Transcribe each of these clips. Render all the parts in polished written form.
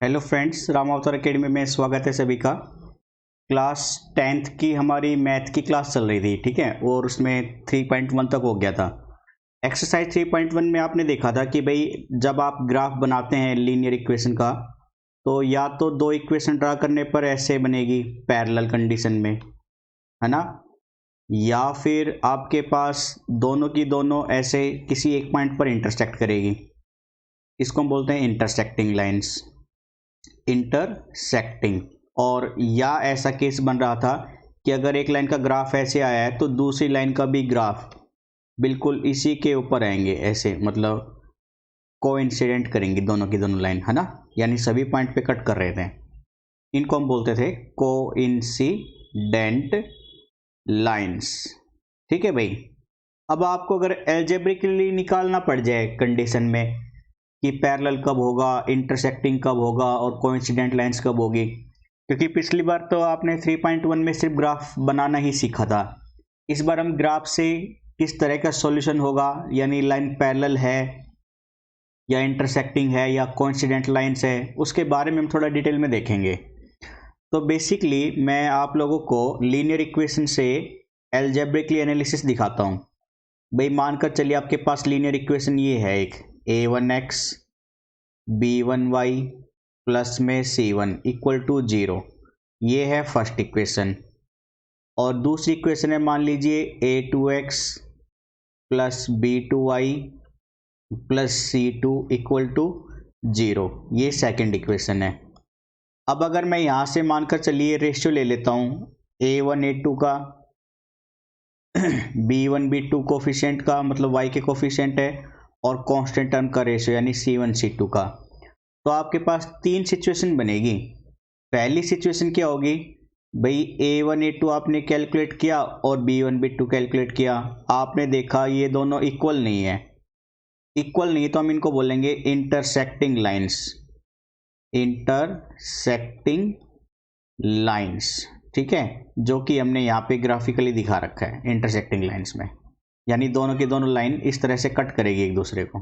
Hello friends, Ram अवतार academy में स्वागत है सभी का। क्लास 10th की हमारी मैथ की क्लास चल रही थी, ठीक है, और उसमें 3.1 तक हो गया था। एक्सरसाइज 3.1 में आपने देखा था कि भाई जब आप ग्राफ बनाते हैं लीनियर इक्वेशन का, तो या तो दो इक्वेशन ड्रा करने पर ऐसे बनेगी पैरेलल कंडीशन में, है ना, या फिर आपके पास दोनों की दोनों ऐसे किसी एक पॉइंट पर इंटरसेक्ट करेगी। इसको हम बोलते हैं इंटरसेक्टिंग लाइन्स, इंटरसेक्टिंग। और या ऐसा केस बन रहा था कि अगर एक लाइन का ग्राफ ऐसे आया है तो दूसरी लाइन का भी ग्राफ बिल्कुल इसी के ऊपर आएंगे, ऐसे मतलब कोइंसिडेंट करेंगी दोनों की दोनों लाइन, है ना, यानी सभी पॉइंट पे कट कर रहे थे। इनको हम बोलते थे कोइंसिडेंट लाइंस। ठीक है भाई। अब आपको अगर एल्जेब्रिकली निकालना पड़ जाए कंडीशन में कि पैरेलल कब होगा, इंटरसेक्टिंग कब होगा और कोइंसिडेंट लाइंस कब होगी, क्योंकि पिछली बार तो आपने 3.1 में सिर्फ ग्राफ बनाना ही सीखा था। इस बार हम ग्राफ से किस तरह का सॉल्यूशन होगा, यानी लाइन पैरेलल है या इंटरसेक्टिंग है या कोइंसिडेंट लाइंस है, उसके बारे में हम थोड़ा डिटेल में देखेंगे। तो बेसिकली मैं आप लोगों को लीनियर इक्वेशन से एल्जेब्रिकली एनालिसिस दिखाता हूँ। भाई मानकर चलिए आपके पास लीनियर इक्वेशन ये है, एक a1x b1y प्लस में c1 इक्वल टू 0, ये है फर्स्ट इक्वेशन। और दूसरी इक्वेशन है, मान लीजिए a2x plus b2y plus c2 equal to 0, ये सेकेंड इक्वेशन है। अब अगर मैं यहाँ से मानकर चलिए रेशियो ले लेता हूँ a1 a2 का b1 b2 कोफिशिएंट का, मतलब y के कोफिशिएंट है, और कांस्टेंट टर्म का रेशियो यानी c1 c2 का, तो आपके पास तीन सिचुएशन बनेगी। पहली सिचुएशन क्या होगी, भाई a1 a2 आपने कैलकुलेट किया और b1 b2 कैलकुलेट किया, आपने देखा ये दोनों इक्वल नहीं है। इक्वल नहीं तो हम इनको बोलेंगे इंटरसेक्टिंग लाइंस, इंटरसेक्टिंग लाइंस, ठीक है, जो कि हमने यहाँ पे ग्राफिकली दिखा रखा है इंटरसेक्टिंग लाइंस में, यानी दोनों की दोनों लाइन इस तरह से कट करेगी एक दूसरे को।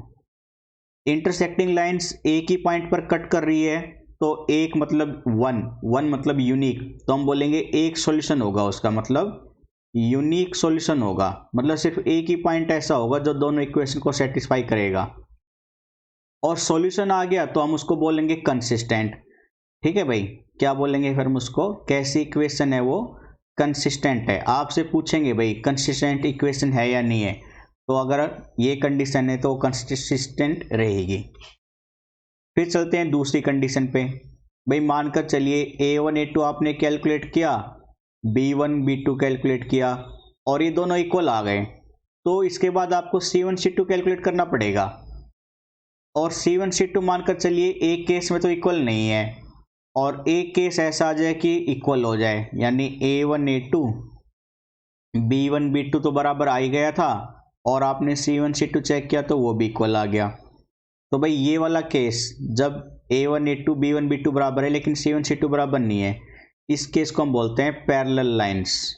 इंटरसेक्टिंग लाइंस एक ही पॉइंट पर कट कर रही है, तो एक मतलब वन मतलब यूनिक, तो हम बोलेंगे एक सॉल्यूशन होगा, उसका मतलब यूनिक सॉल्यूशन होगा, मतलब सिर्फ एक ही पॉइंट ऐसा होगा जो दोनों इक्वेशन को सेटिस्फाई करेगा। और सॉल्यूशन आ गया तो हम उसको बोलेंगे कंसिस्टेंट। ठीक है भाई, क्या बोलेंगे फिर हम उसको, कैसी इक्वेशन है वो, कंसिस्टेंट है। आपसे पूछेंगे भाई कंसिस्टेंट इक्वेशन है या नहीं है, तो अगर ये कंडीशन है तो कंसिस्टेंट रहेगी। फिर चलते हैं दूसरी कंडीशन पे। भाई मानकर चलिए a1 a2 आपने कैलकुलेट किया, b1 b2 कैलकुलेट किया, और ये दोनों इक्वल आ गए, तो इसके बाद आपको c1 c2 कैलकुलेट करना पड़ेगा। और c1 c2 मानकर चलिए एक केस में तो इक्वल नहीं है, और एक केस ऐसा आ जाए कि इक्वल हो जाए, यानी a1 a2 b1 b2 तो बराबर आ ही गया था, और आपने c1 c2 चेक किया तो वो भी इक्वल आ गया। तो भाई ये वाला केस जब a1 a2 b1 b2 बराबर है लेकिन c1 c2 बराबर नहीं है, इस केस को हम बोलते हैं पैरेलल लाइंस।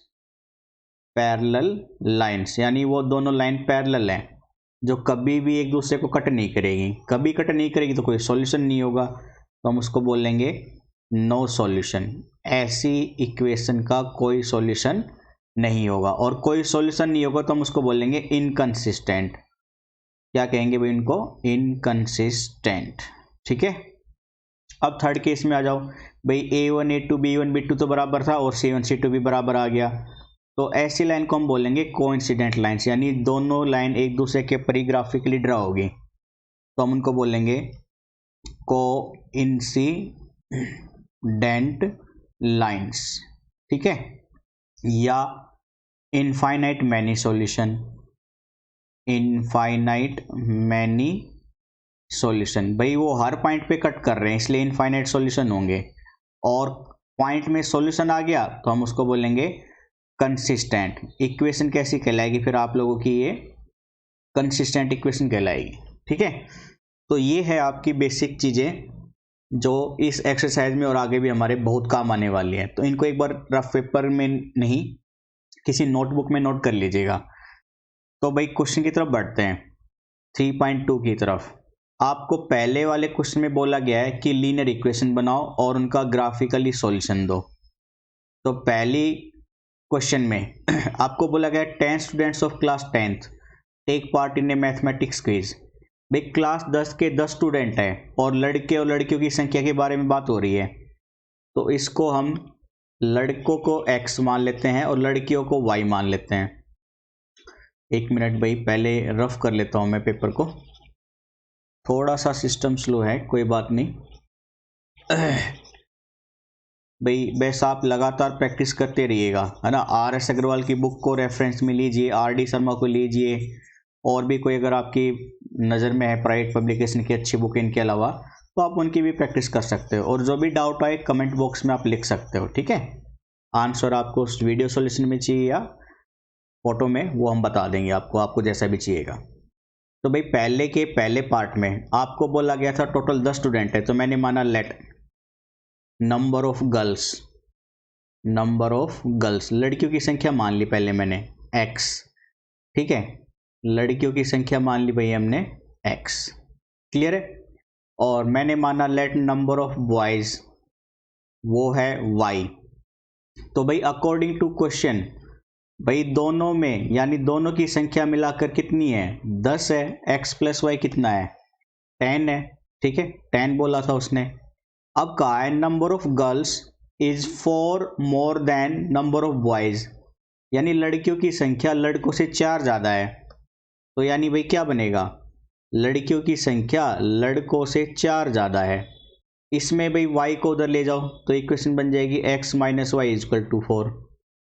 पैरेलल लाइंस यानी वो दोनों लाइन पैरेलल हैं जो कभी भी एक दूसरे को कट नहीं करेगी। कभी कट नहीं करेगी तो कोई सॉल्यूशन नहीं होगा, तो हम उसको बोलेंगे नो सॉल्यूशन। ऐसी इक्वेशन का कोई सॉल्यूशन नहीं होगा, और कोई सॉल्यूशन नहीं होगा तो हम उसको बोलेंगे इनकंसिस्टेंट। क्या कहेंगे भाई इनको, इनकंसिस्टेंट। ठीक है। अब थर्ड केस में आ जाओ। भाई a1 a2 b1 b2 तो बराबर था और c1 c2 भी बराबर आ गया, तो ऐसी लाइन को हम बोलेंगे कोइंसिडेंट लाइंस, यानी दोनों लाइन एक दूसरे के परिग्राफिकली ड्रा होगी, तो हम उनको बोलेंगे कोइंसिडेंट लाइंस। ठीक है। या infinite many solution, infinite many solution, भाई वो हर पॉइंट पे कट कर रहे हैं इसलिए इनफाइनाइट सॉल्यूशन होंगे, और पॉइंट में सॉल्यूशन आ गया तो हम उसको बोलेंगे कंसिस्टेंट। इक्वेशन कैसी कहलाएगी फिर आप लोगों की, ये कंसिस्टेंट इक्वेशन कहलाएगी। ठीक है। तो ये है आपकी बेसिक चीज़ें जो इस एक्सरसाइज में और आगे भी हमारे बहुत काम आने वाली है, तो इनको एक बार रफ पेपर में नहीं किसी नोटबुक में नोट कर लीजिएगा। तो भाई क्वेश्चन की तरफ बढ़ते हैं, 3.2 की तरफ। आपको पहले वाले क्वेश्चन में बोला गया है कि लीनियर इक्वेशन बनाओ और उनका ग्राफिकली सॉल्यूशन दो। तो पहली क्वेश्चन में आपको बोला गया 10 students of class 10th take part in a mathematics quiz. भाई क्लास 10 के 10 स्टूडेंट हैं और लड़के और लड़कियों की संख्या के बारे में बात हो रही है, तो इसको हम लड़कों को x मान लेते हैं और लड़कियों को y मान लेते हैं। एक मिनट भाई, पहले रफ कर लेता हूं मैं पेपर को, थोड़ा सा सिस्टम स्लो है, कोई बात नहीं। भाई बस आप लगातार प्रैक्टिस करते रहिएगा, है ना। RS अग्रवाल की बुक को रेफरेंस में लीजिए, RD शर्मा को लीजिए, और भी कोई अगर आपकी नज़र में है प्राइवेट पब्लिकेशन की अच्छी बुक इनके अलावा, तो आप उनकी भी प्रैक्टिस कर सकते हो। और जो भी डाउट आए कमेंट बॉक्स में आप लिख सकते हो, ठीक है। आंसर आपको उस वीडियो सॉल्यूशन में चाहिए या फोटो में, वो हम बता देंगे आपको जैसा भी चाहिएगा। तो भाई पहले के पहले पार्ट में आपको बोला गया था टोटल 10 स्टूडेंट है, तो मैंने माना लेट नंबर ऑफ गर्ल्स, लड़कियों की संख्या मान ली पहले मैंने x, ठीक है। लड़कियों की संख्या मान ली भाई हमने x, क्लियर है। और मैंने माना लेट नंबर ऑफ बॉयज, वो है y। तो भाई अकॉर्डिंग टू क्वेश्चन, भाई दोनों में यानी दोनों की संख्या मिलाकर कितनी है, 10 है। x प्लस वाई कितना है, 10 है, ठीक है, 10 बोला था उसने। अब कहा है number of girls is 4 more than number of boys, यानी लड़कियों की संख्या लड़कों से 4 ज़्यादा है। तो यानी भाई क्या बनेगा, लड़कियों की संख्या लड़कों से 4 ज़्यादा है। इसमें भाई y को उधर ले जाओ तो इक्वेशन बन जाएगी x minus y is equal to 4,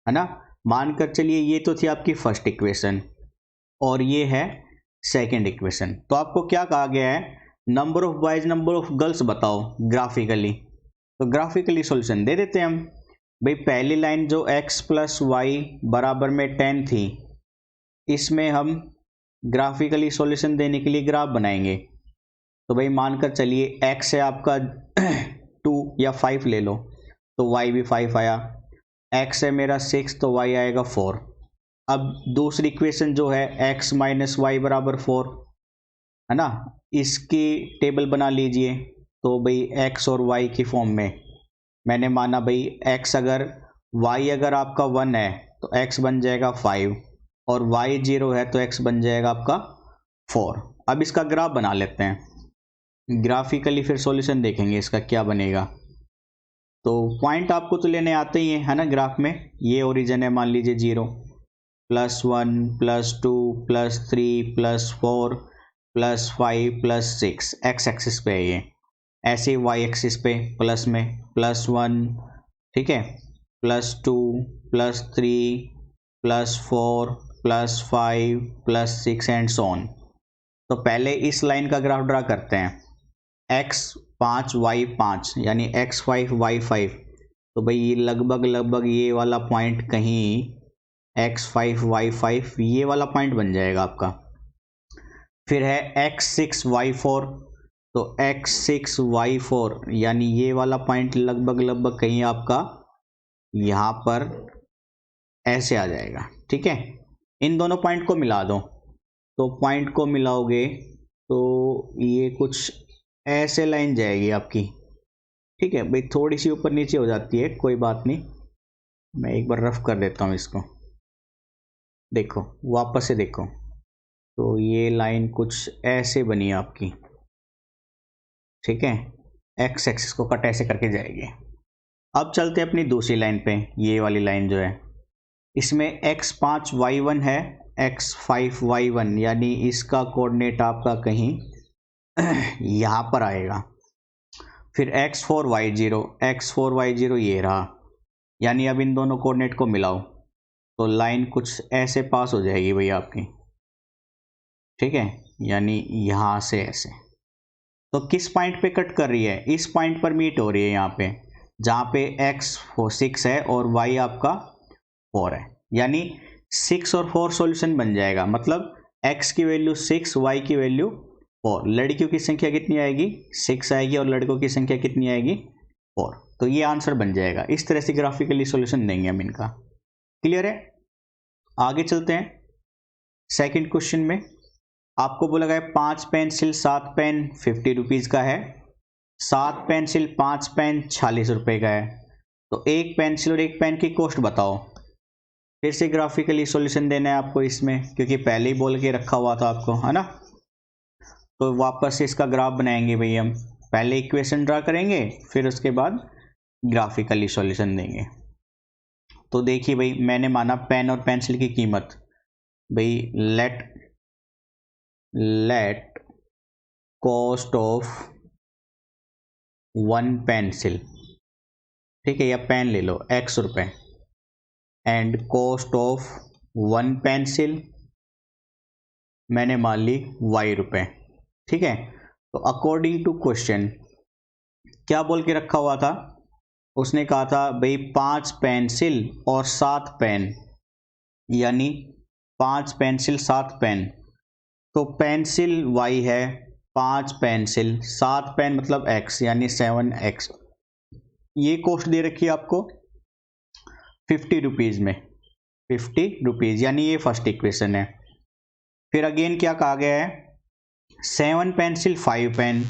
है ना। मानकर चलिए ये तो थी आपकी फर्स्ट इक्वेशन और ये है सेकंड इक्वेशन। तो आपको क्या कहा गया है, number of boys number of girls बताओ ग्राफिकली। तो ग्राफिकली सॉल्यूशन दे देते हैं हम। भाई पहली लाइन जो x प्लस वाई बराबर में 10 थी, इसमें हम ग्राफिकली सॉल्यूशन देने के लिए ग्राफ बनाएंगे। तो भाई मानकर चलिए x है आपका 2 या 5 ले लो, तो y भी 5 आया। x है मेरा 6, तो y आएगा 4। अब दूसरी इक्वेशन जो है x माइनस वाई बराबर 4, है ना, इसकी टेबल बना लीजिए। तो भाई x और y की फॉर्म में मैंने माना भाई x अगर y अगर आपका 1 है तो x बन जाएगा 5 और y 0 है तो x बन जाएगा आपका 4। अब इसका ग्राफ बना लेते हैं, ग्राफिकली फिर सॉल्यूशन देखेंगे इसका क्या बनेगा। तो पॉइंट आपको तो लेने आते ही है ना। ग्राफ में ये ओरिजिन है, मान लीजिए 0 +1 +2 +3 +4 +5 +6 x एक्सिस पे है ये, ऐसे y एक्सिस पे प्लस में +1, ठीक है, +2 +3 +4 +5 +6 एंड सो ऑन। तो पहले इस लाइन का ग्राफ ड्रा करते हैं, x 5 y 5 यानी x 5 y 5। तो भाई ये लगभग ये वाला पॉइंट कहीं x 5 y 5 ये वाला पॉइंट बन जाएगा आपका। फिर है x 6 y 4, तो x 6 y 4 यानी ये वाला पॉइंट लगभग कहीं आपका यहाँ पर ऐसे आ जाएगा, ठीक है। इन दोनों पॉइंट को मिला दो, तो पॉइंट को मिलाओगे तो ये कुछ ऐसे लाइन जाएगी आपकी, ठीक है। भाई थोड़ी सी ऊपर नीचे हो जाती है, कोई बात नहीं, मैं एक बार रफ कर देता हूँ इसको। देखो वापस से देखो, तो ये लाइन कुछ ऐसे बनी है आपकी, ठीक है। एक्स एक्सिस को कट ऐसे करके जाएगी। अब चलते हैं अपनी दूसरी लाइन पे, ये वाली लाइन जो है इसमें x 5 y 1 है, x 5 y 1 यानी इसका कोऑर्डिनेट आपका कहीं यहाँ पर आएगा। फिर x 4 y 0 ये रहा, यानी अब इन दोनों कोऑर्डिनेट को मिलाओ तो लाइन कुछ ऐसे पास हो जाएगी भैया आपकी, ठीक है, यानी यहाँ से ऐसे। तो किस पॉइंट पे कट कर रही है, इस पॉइंट पर मीट हो रही है यहाँ पे, जहाँ पे x 6 है और y आपका 4 है, यानी 6 और 4 सॉल्यूशन बन जाएगा। मतलब x की वैल्यू 6, y की वैल्यू 4। लड़कियों की संख्या कितनी आएगी, 6 आएगी और लड़कों की संख्या कितनी आएगी, 4। तो ये आंसर बन जाएगा। इस तरह से ग्राफिकली सॉल्यूशन देंगे हम इनका। क्लियर है, आगे चलते हैं सेकंड क्वेश्चन में। आपको बोला गया 5 पेंसिल 7 पेन 50 रुपीज़ का है, 7 पेंसिल 5 पेन 46 रुपये का है। तो एक पेंसिल और एक पेन की कॉस्ट बताओ। फिर से ग्राफिकली सॉल्यूशन देना है आपको इसमें, क्योंकि पहले ही बोल के रखा हुआ था आपको, है ना। तो वापस से इसका ग्राफ बनाएंगे भाई, हम पहले इक्वेशन ड्रा करेंगे फिर उसके बाद ग्राफिकली सॉल्यूशन देंगे। तो देखिए भाई, मैंने माना पेन और पेंसिल की कीमत, भाई लेट कॉस्ट ऑफ 1 पेंसिल, ठीक है, या पेन ले लो x रुपए, एंड कॉस्ट ऑफ 1 पेंसिल मैंने मान ली y रुपए, ठीक है। तो अकॉर्डिंग टू क्वेश्चन क्या बोल के रखा हुआ था, उसने कहा था भाई 5 पेंसिल और 7 पेन, यानी 5 पेंसिल 7 पेन। तो पेंसिल y है, 5 पेंसिल 7 पेन मतलब x, यानी 7x। ये कॉस्ट दे रखी है आपको 50 रुपीज़ में, 50 रुपीज़, यानी ये फर्स्ट इक्वेशन है। फिर अगेन क्या कहा गया है, 7 पेंसिल 5 पेन,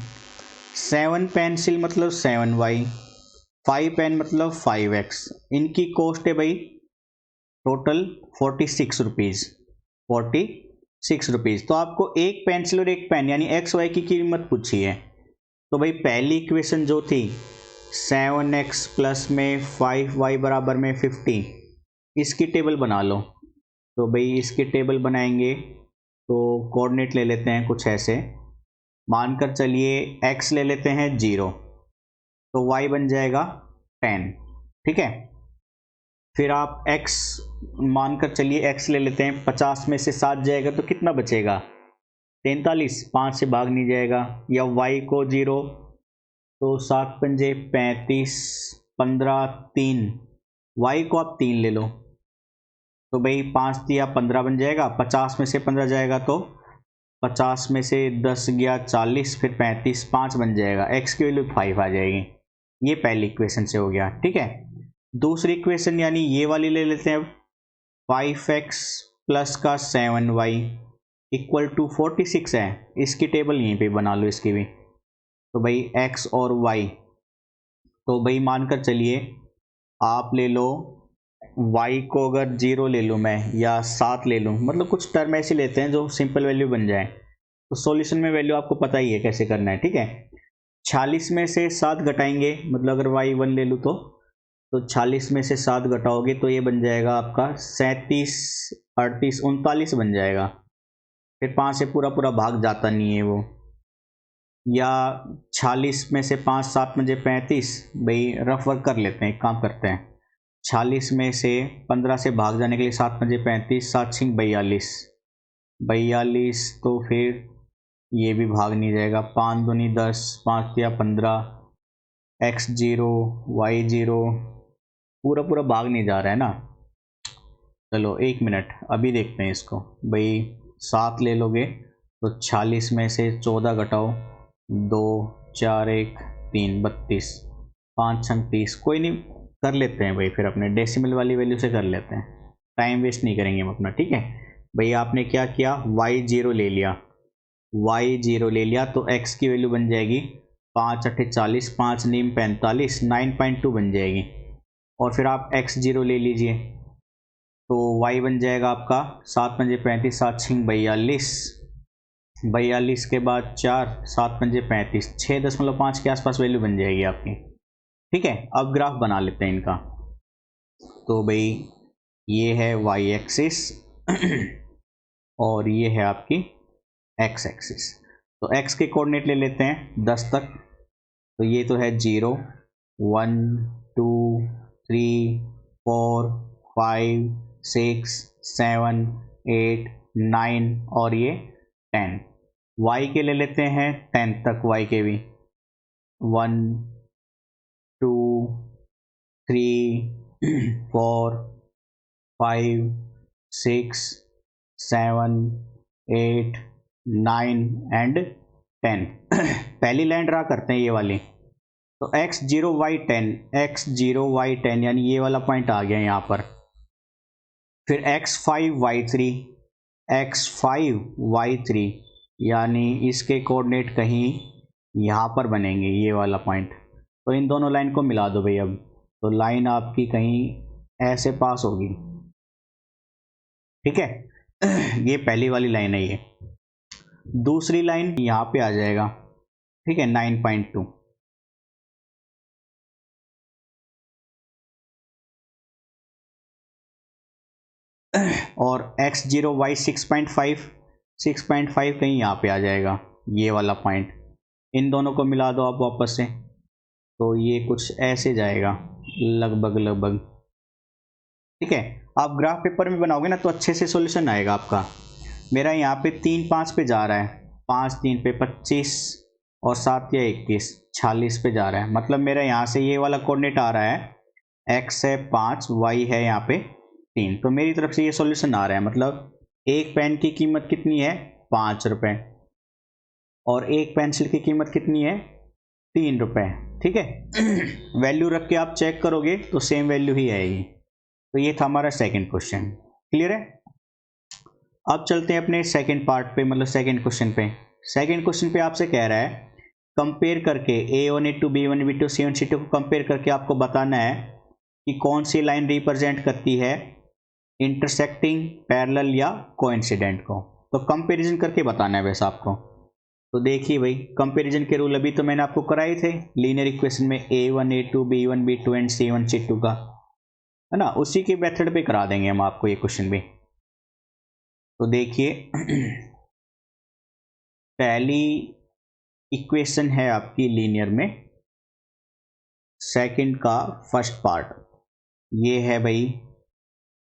7 पेंसिल मतलब 7y, 5 पेन मतलब 5x। इनकी कॉस्ट है भाई टोटल 46 रुपीज़, 46 रुपीज़। तो आपको एक पेंसिल और एक पेन यानी एक्स वाई की कीमत पूछी है। तो भाई पहली इक्वेशन जो थी 7x प्लस में 5y बराबर में 50, इसकी टेबल बना लो। तो भाई इसकी टेबल बनाएंगे तो कोऑर्डिनेट ले लेते हैं कुछ ऐसे, मानकर चलिए x ले लेते हैं 0, तो y बन जाएगा 10, ठीक है। फिर आप x मानकर चलिए x ले लेते हैं, 50 में से 7 जाएगा तो कितना बचेगा 43, 5 से भाग नहीं जाएगा। या y को 0, तो 7 पंजे 35, 15 3, y को आप 3 ले लो, तो भाई 5 दिया 15 बन जाएगा। 50 में से 15 जाएगा तो 50 में से 10 गया 40, फिर 35, 5 बन जाएगा, x की वैल्यू 5 आ जाएगी। ये पहली इक्वेशन से हो गया, ठीक है। दूसरी इक्वेशन यानी ये वाली ले लेते हैं, 5x प्लस का 7y इक्वल टू 46 है। इसकी टेबल यहीं पे बना लो इसकी भी। तो भाई x और y, तो भाई मानकर चलिए आप ले लो y को, अगर 0 ले लूँ मैं या 7 ले लूँ, मतलब कुछ टर्म ऐसे लेते हैं जो सिंपल वैल्यू बन जाए। तो सॉल्यूशन में वैल्यू आपको पता ही है कैसे करना है, ठीक है। 46 में से 7 घटाएंगे, मतलब अगर y 1 ले लूँ तो 46 में से 7 घटाओगे तो ये बन जाएगा आपका 37, 38, 39 बन जाएगा। फिर 5 से पूरा पूरा भाग जाता नहीं है वो। या 46 में से 5, 7 में 35, भाई रफ वर्क कर लेते हैं, एक काम करते हैं, 46 में से 15 से भाग जाने के लिए 7 में 35, 7 6 42, 42, तो फिर ये भी भाग नहीं जाएगा। 5 दूनी 10, 5 या 15, x 0 y 0, पूरा पूरा भाग नहीं जा रहा है ना। चलो 1 मिनट अभी देखते हैं इसको। भाई 7 ले लोगे तो 46 में से 14 घटाओ, 2 4 1 3 32, 5 6 30, कोई नहीं कर लेते हैं भाई, फिर अपने डेसिमल वाली वैल्यू से कर लेते हैं, टाइम वेस्ट नहीं करेंगे हम अपना, ठीक है। भाई आपने क्या किया, y0 ले लिया, y0 ले लिया तो x की वैल्यू बन जाएगी 5 8 40, 5 9 45, 9.2 बन जाएगी। और फिर आप x0 ले लीजिए तो y बन जाएगा आपका 7 पंजे 35, 7 6 42, 42 के बाद 4, 7 पंजे 35, 6.5 के आसपास वैल्यू बन जाएगी आपकी, ठीक है। अब ग्राफ बना लेते हैं इनका। तो भाई ये है y एक्सिस और ये है आपकी x एक्सिस। तो x के कोऑर्डिनेट ले लेते हैं 10 तक, तो ये तो है 0 1 2 3 4 5 6 7 8 9 और ये 10। y के ले लेते हैं 10 तक, y के भी 1 2 3 4 5 6 7 8 9 एंड 10। पहली लाइन ड्रा करते हैं ये वाली, तो x0 y10, x0 y10 यानी ये वाला पॉइंट आ गया यहाँ पर। फिर x5 y3, x5 y3 यानी इसके कोऑर्डिनेट कहीं यहाँ पर बनेंगे, ये वाला पॉइंट। तो इन दोनों लाइन को मिला दो भाई अब, तो लाइन आपकी कहीं ऐसे पास होगी, ठीक है। ये पहली वाली लाइन है ये। दूसरी लाइन यहाँ पे आ जाएगा, ठीक है, 9.2। और x0 y 6.5 कहीं यहाँ पे आ जाएगा, ये वाला पॉइंट। इन दोनों को मिला दो आप वापस से, तो ये कुछ ऐसे जाएगा लगभग, ठीक है। आप ग्राफ पेपर में बनाओगे ना तो अच्छे से सॉल्यूशन आएगा आपका। मेरा यहाँ पे 3-5 पे जा रहा है, 5-3 पे 25 और 7 या 21 46 पे जा रहा है। मतलब मेरा यहाँ से ये वाला कोऑर्डिनेट आ रहा है, x है 5, y है यहाँ पे 3, तो मेरी तरफ से ये सॉल्यूशन आ रहा है। मतलब एक पेन की कीमत कितनी है, 5 रुपये, और एक पेंसिल की कीमत कितनी है, 3 रुपये, ठीक है। वैल्यू रख के आप चेक करोगे तो सेम वैल्यू ही आएगी। तो ये था हमारा सेकंड क्वेश्चन, क्लियर है। अब चलते हैं अपने सेकंड पार्ट पे, मतलब सेकंड क्वेश्चन पे। सेकंड क्वेश्चन पे आपसे कह रहा है कंपेयर करके A1 A2 B1 B2 C1 C2 को कंपेयर करके आपको बताना है कि कौन सी लाइन रिप्रेजेंट करती है इंटरसेक्टिंग, पैरेलल या कोइंसिडेंट को। तो कंपैरिजन करके बताना है वैसे आपको। तो देखिए भाई, कंपैरिजन के रूल अभी तो मैंने आपको कराए थे लीनियर इक्वेशन में, A1 A2 B1 B2 and C1 C2 का, है ना, उसी के मेथड पे करा देंगे हम आपको ये क्वेश्चन भी। तो देखिए पहली इक्वेशन है आपकी लीनियर में, सेकंड का फर्स्ट पार्ट ये है भाई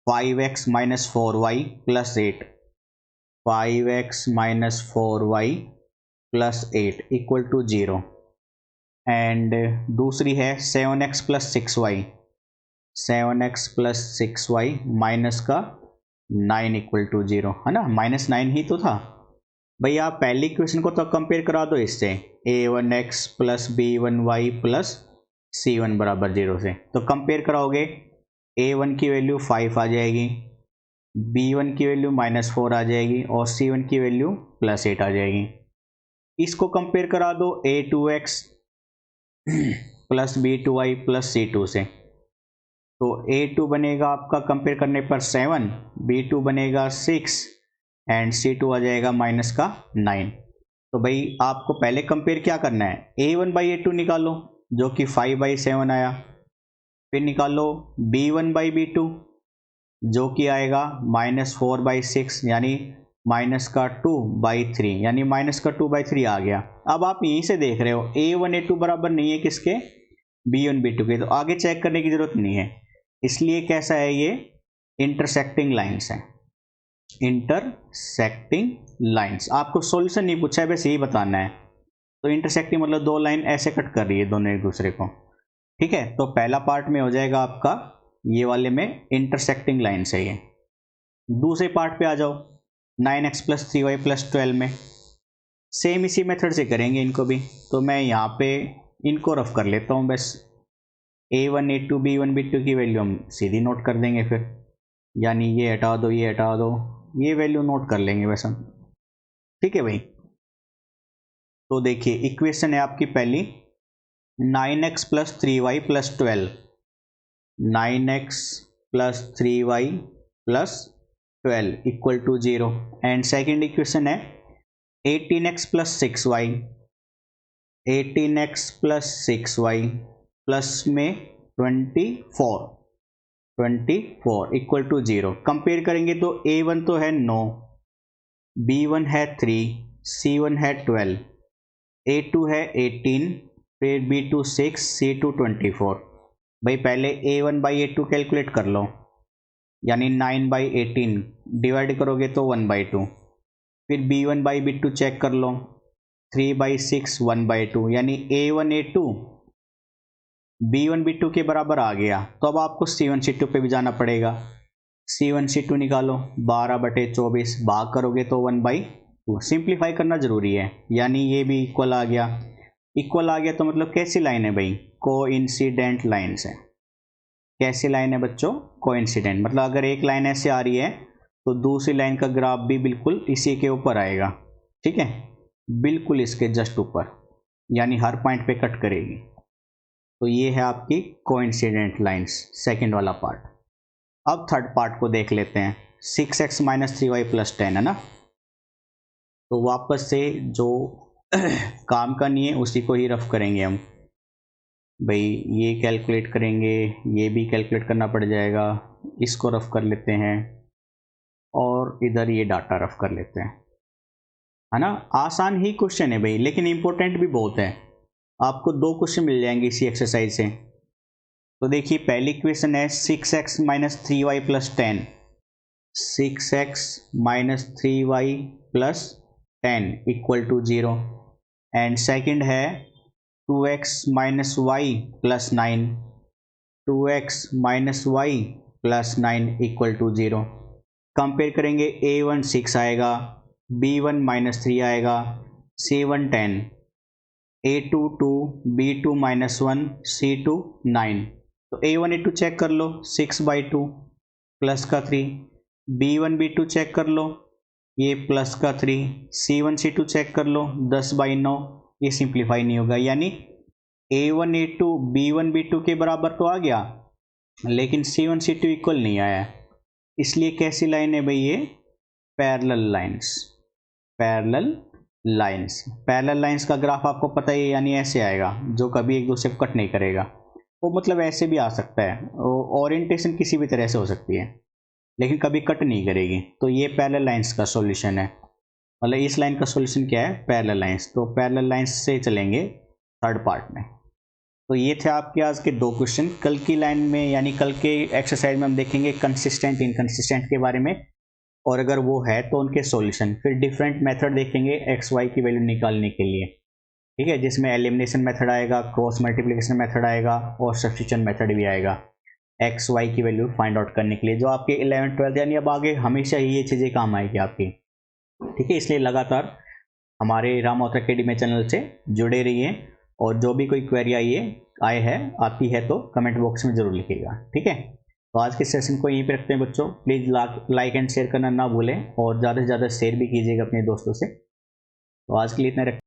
5x minus 4y plus 8, 5x minus 4y plus 8 equal to 0। And दूसरी है 7x plus 6y, 7x plus 6y minus का 9 इक्वल टू 0, है ना, -9 ही तो था भाई। आप पहली इक्वेशन को तो कंपेयर करा दो इससे, a1x plus b1y plus c1 बराबर 0 से। तो कंपेयर कराओगे, a1 की वैल्यू 5 आ जाएगी, b1 की वैल्यू -4 आ जाएगी और c1 की वैल्यू +8 आ जाएगी। इसको कंपेयर करा दो a2x plus b2y plus c2 से। तो a2 बनेगा आपका कंपेयर करने पर 7, b2 बनेगा 6 एंड C2 आ जाएगा माइनस का 9। तो भाई आपको पहले कंपेयर क्या करना है, A1 बाई A2 निकालो जो कि 5/7 आया, फिर निकालो B1 बाई B2 जो कि आएगा -4/6 यानी माइनस का 2/3 यानी माइनस का 2/3 आ गया। अब आप यहीं से देख रहे हो A1 A2 बराबर नहीं है किसके, B1 B2 के, तो आगे चेक करने की जरूरत नहीं है। इसलिए कैसा है, ये इंटरसेक्टिंग लाइन्स है, इंटरसेक्टिंग लाइंस। आपको सॉल्यूशन नहीं पूछा है, बस यही बताना है। तो इंटरसेक्टिंग मतलब दो लाइन ऐसे कट कर रही है दोनों एक दूसरे को, ठीक है। तो पहला पार्ट में हो जाएगा आपका ये वाले में इंटरसेक्टिंग लाइन है ये। दूसरे पार्ट पे आ जाओ, 9x प्लस 3y प्लस 12 में सेम इसी मेथड से करेंगे इनको भी। तो मैं यहाँ पे इनको रफ कर लेता हूँ बस, a1 a2 b1 b2 की वैल्यू हम सीधी नोट कर देंगे फिर, यानी ये हटा दो ये हटा दो, ये वैल्यू नोट कर लेंगे वैसे, ठीक है भाई। तो देखिए इक्वेशन है आपकी पहली 9x plus 3y plus 12, 9x plus 3y plus 12 equal to 0। And second equation है 18x plus 6y, 18x plus 6y plus में 24 इक्वल टू 0। कंपेयर करेंगे तो A1 तो है 9, B1 है 3, C1 है 12, A2 है 18, फिर B2 6, C2 24। भाई पहले A1 बाई A2 कैलकुलेट कर लो, यानी 9/18 डिवाइड करोगे तो 1/2। फिर B1 बाई B2 चेक कर लो, 3/6 1/2, यानी A1 A2 B1 B2 के बराबर आ गया। तो अब आपको C1 C2 पे भी जाना पड़ेगा, C1 C2 निकालो, 12/24 भाग करोगे तो 1/2। सिंप्लीफाई करना जरूरी है, यानी ये भी इक्वल आ गया। इक्वल आ गया तो मतलब कैसी लाइन है भाई, कोइंसिडेंट लाइन्स है। कैसी लाइन है बच्चों, कोइंसिडेंट। मतलब अगर एक लाइन ऐसे आ रही है तो दूसरी लाइन का ग्राफ भी बिल्कुल इसी के ऊपर आएगा, ठीक है, बिल्कुल इसके जस्ट ऊपर, यानी हर पॉइंट पे कट करेगी। तो ये है आपकी कोइंसिडेंट लाइंस, सेकंड वाला पार्ट। अब थर्ड पार्ट को देख लेते हैं, 6x माइनस 3y प्लस 10 है ना। तो वापस से जो काम का नहीं है उसी को ही रफ करेंगे हम भाई। ये कैलकुलेट करेंगे, ये भी कैलकुलेट करना पड़ जाएगा, इसको रफ कर लेते हैं और इधर ये डाटा रफ कर लेते हैं, है ना। आसान ही क्वेश्चन है भाई, लेकिन इंपॉर्टेंट भी बहुत है। आपको 2 क्वेश्चन मिल जाएंगे इसी एक्सरसाइज से। तो देखिए पहली क्वेश्चन है 6x minus 3y plus 10, 6x minus 3y plus 10 equal to 0। And second है 2x minus y plus 9, 2x minus y plus 9 equal to 0। Compare करेंगे, a1 6 आएगा, b1 माइनस 3 आएगा, c1 10, a2 2, b2 minus 1, c2 9। तो a1 a2 check कर लो, 6/2 plus का 3, b1 b2 check कर लो, ये plus का 3, c1 c2 चेक कर लो, 10/9। ये सिंप्लीफाई नहीं होगा, यानी a1 a2 b1 b2 के बराबर तो आ गया, लेकिन c1 c2 इक्वल नहीं आया। इसलिए कैसी लाइन है भाई ये, parallel lines. Parallel lines, parallel lines का ग्राफ आपको पता ही है, यानी ऐसे आएगा जो कभी एक दूसरे को कट नहीं करेगा। वो मतलब ऐसे भी आ सकता है, ओरिएंटेशन किसी भी तरह से हो सकती है, लेकिन कभी कट नहीं करेगी। तो ये पैरेलल लाइंस का सॉल्यूशन है, मतलब इस लाइन का सॉल्यूशन क्या है, पैरेलल लाइंस। तो पैरेलल लाइंस से चलेंगे थर्ड पार्ट में। तो ये थे आपके आज के 2 क्वेश्चन। कल की लाइन में यानी कल के एक्सरसाइज में हम देखेंगे कंसिस्टेंट इनकंसिस्टेंट के बारे में, और अगर वो है तो उनके सॉल्यूशन। फिर डिफरेंट मेथड देखेंगे एक्स वाई की वैल्यू निकालने के लिए, ठीक है, जिसमें एलिमिनेशन मेथड आएगा, क्रॉस मल्टीप्लिकेशन मेथड आएगा और सब्स्टिट्यूशन मेथड भी आएगा एक्स वाई की वैल्यू फाइंड आउट करने के लिए, जो आपके 11th 12th यानी अब आगे हमेशा ही ये चीज़ें काम आएगी आपकी, ठीक है। इसलिए लगातार हमारे राम ऑथर अकेडमी चैनल से जुड़े रहिए, और जो भी कोई क्वेरी आती है तो कमेंट बॉक्स में ज़रूर लिखिएगा, ठीक है। तो आज के सेशन को यहीं पे रखते हैं बच्चों। प्लीज़ लाइक एंड शेयर करना ना भूलें, और ज़्यादा से ज़्यादा शेयर भी कीजिएगा अपने दोस्तों से। तो आज के लिए इतना